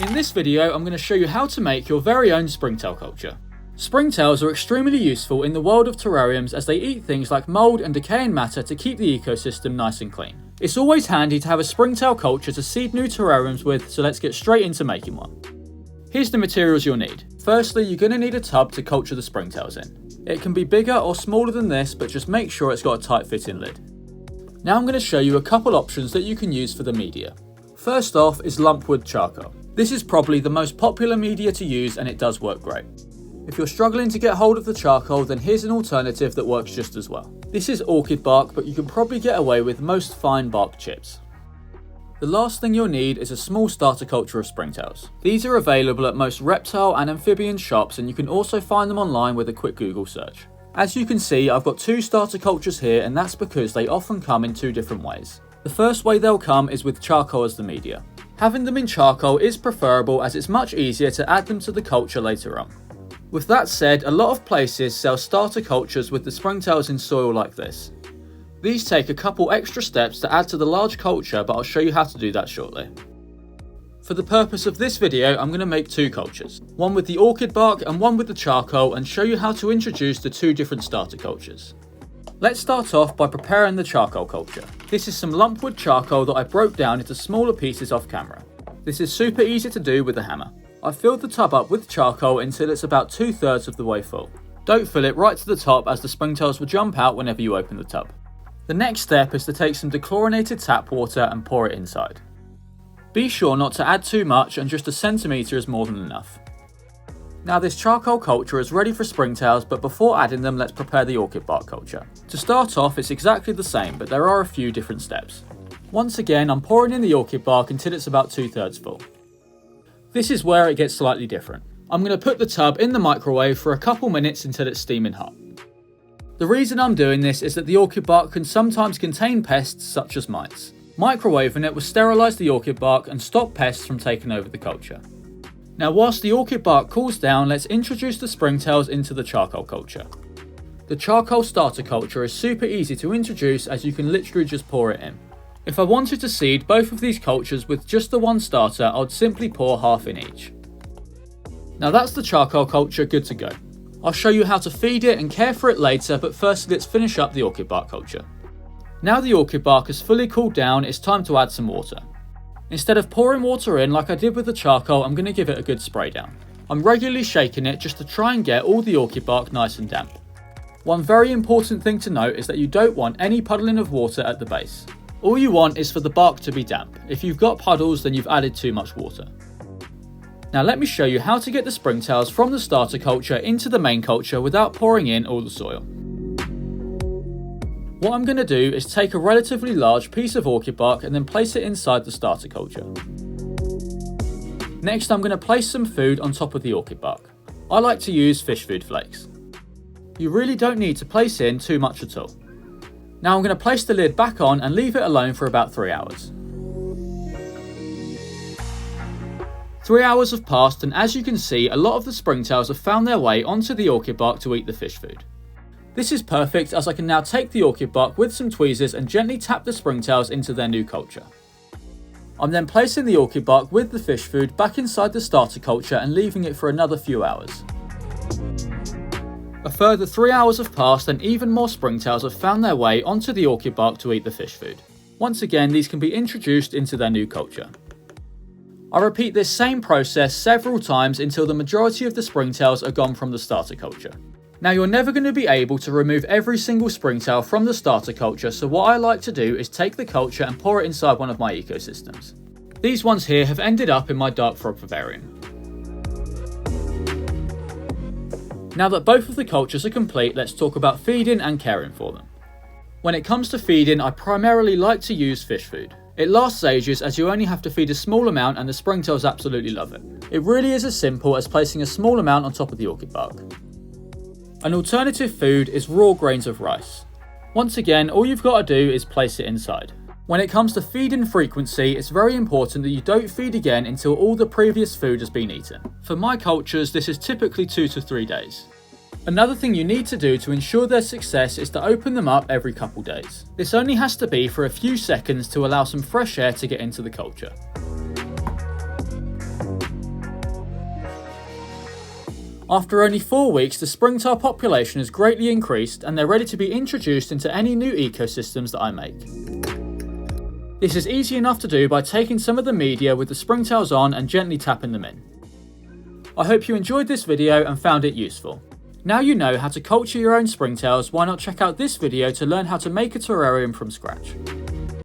In this video, I'm going to show you how to make your very own Springtail culture. Springtails are extremely useful in the world of terrariums as they eat things like mould and decaying matter to keep the ecosystem nice and clean. It's always handy to have a Springtail culture to seed new terrariums with, so let's get straight into making one. Here's the materials you'll need. Firstly, you're going to need a tub to culture the Springtails in. It can be bigger or smaller than this, but just make sure it's got a tight fitting lid. Now I'm going to show you a couple options that you can use for the media. First off is lumpwood charcoal. This is probably the most popular media to use and it does work great. If you're struggling to get hold of the charcoal, then here's an alternative that works just as well. This is orchid bark, but you can probably get away with most fine bark chips. The last thing you'll need is a small starter culture of Springtails. These are available at most reptile and amphibian shops, and you can also find them online with a quick Google search. As you can see, I've got two starter cultures here, and that's because they often come in two different ways. The first way they'll come is with charcoal as the media. Having them in charcoal is preferable as it's much easier to add them to the culture later on. With that said, a lot of places sell starter cultures with the Springtails in soil like this. These take a couple extra steps to add to the large culture, but I'll show you how to do that shortly. For the purpose of this video, I'm going to make two cultures, one with the orchid bark and one with the charcoal, and show you how to introduce the two different starter cultures. Let's start off by preparing the charcoal culture. This is some lumpwood charcoal that I broke down into smaller pieces off camera. This is super easy to do with a hammer. I filled the tub up with charcoal until it's about 2/3 of the way full. Don't fill it right to the top as the Springtails will jump out whenever you open the tub. The next step is to take some dechlorinated tap water and pour it inside. Be sure not to add too much, and just 1 centimetre is more than enough. Now this charcoal culture is ready for Springtails, but before adding them, let's prepare the orchid bark culture. To start off, it's exactly the same, but there are a few different steps. Once again, I'm pouring in the orchid bark until it's about 2/3 full. This is where it gets slightly different. I'm going to put the tub in the microwave for a couple minutes until it's steaming hot. The reason I'm doing this is that the orchid bark can sometimes contain pests such as mites. Microwaving it will sterilise the orchid bark and stop pests from taking over the culture. Now whilst the orchid bark cools down, let's introduce the Springtails into the charcoal culture. The charcoal starter culture is super easy to introduce as you can literally just pour it in. If I wanted to seed both of these cultures with just the one starter, I'd simply pour half in each. Now that's the charcoal culture good to go. I'll show you how to feed it and care for it later, but first let's finish up the orchid bark culture. Now the orchid bark has fully cooled down, it's time to add some water. Instead of pouring water in like I did with the charcoal, I'm going to give it a good spray down. I'm regularly shaking it just to try and get all the orchid bark nice and damp. One very important thing to note is that you don't want any puddling of water at the base. All you want is for the bark to be damp. If you've got puddles, then you've added too much water. Now let me show you how to get the Springtails from the starter culture into the main culture without pouring in all the soil. What I'm going to do is take a relatively large piece of orchid bark and then place it inside the starter culture. Next I'm going to place some food on top of the orchid bark. I like to use fish food flakes. You really don't need to place in too much at all. Now I'm going to place the lid back on and leave it alone for about 3 hours. 3 hours have passed, and as you can see, a lot of the Springtails have found their way onto the orchid bark to eat the fish food. This is perfect as I can now take the orchid bark with some tweezers and gently tap the Springtails into their new culture. I'm then placing the orchid bark with the fish food back inside the starter culture and leaving it for another few hours. A further 3 hours have passed and even more Springtails have found their way onto the orchid bark to eat the fish food. Once again, these can be introduced into their new culture. I repeat this same process several times until the majority of the Springtails are gone from the starter culture. Now you're never going to be able to remove every single Springtail from the starter culture, so what I like to do is take the culture and pour it inside one of my ecosystems. These ones here have ended up in my dark frog vivarium. Now that both of the cultures are complete, let's talk about feeding and caring for them. When it comes to feeding, I primarily like to use fish food. It lasts ages as you only have to feed a small amount and the Springtails absolutely love it. It really is as simple as placing a small amount on top of the orchid bark. An alternative food is raw grains of rice. Once again, all you've got to do is place it inside. When it comes to feeding frequency, it's very important that you don't feed again until all the previous food has been eaten. For my cultures, this is typically 2 to 3 days. Another thing you need to do to ensure their success is to open them up every couple days. This only has to be for a few seconds to allow some fresh air to get into the culture. After only 4 weeks, the Springtail population has greatly increased and they're ready to be introduced into any new ecosystems that I make. This is easy enough to do by taking some of the media with the Springtails on and gently tapping them in. I hope you enjoyed this video and found it useful. Now you know how to culture your own Springtails, why not check out this video to learn how to make a terrarium from scratch.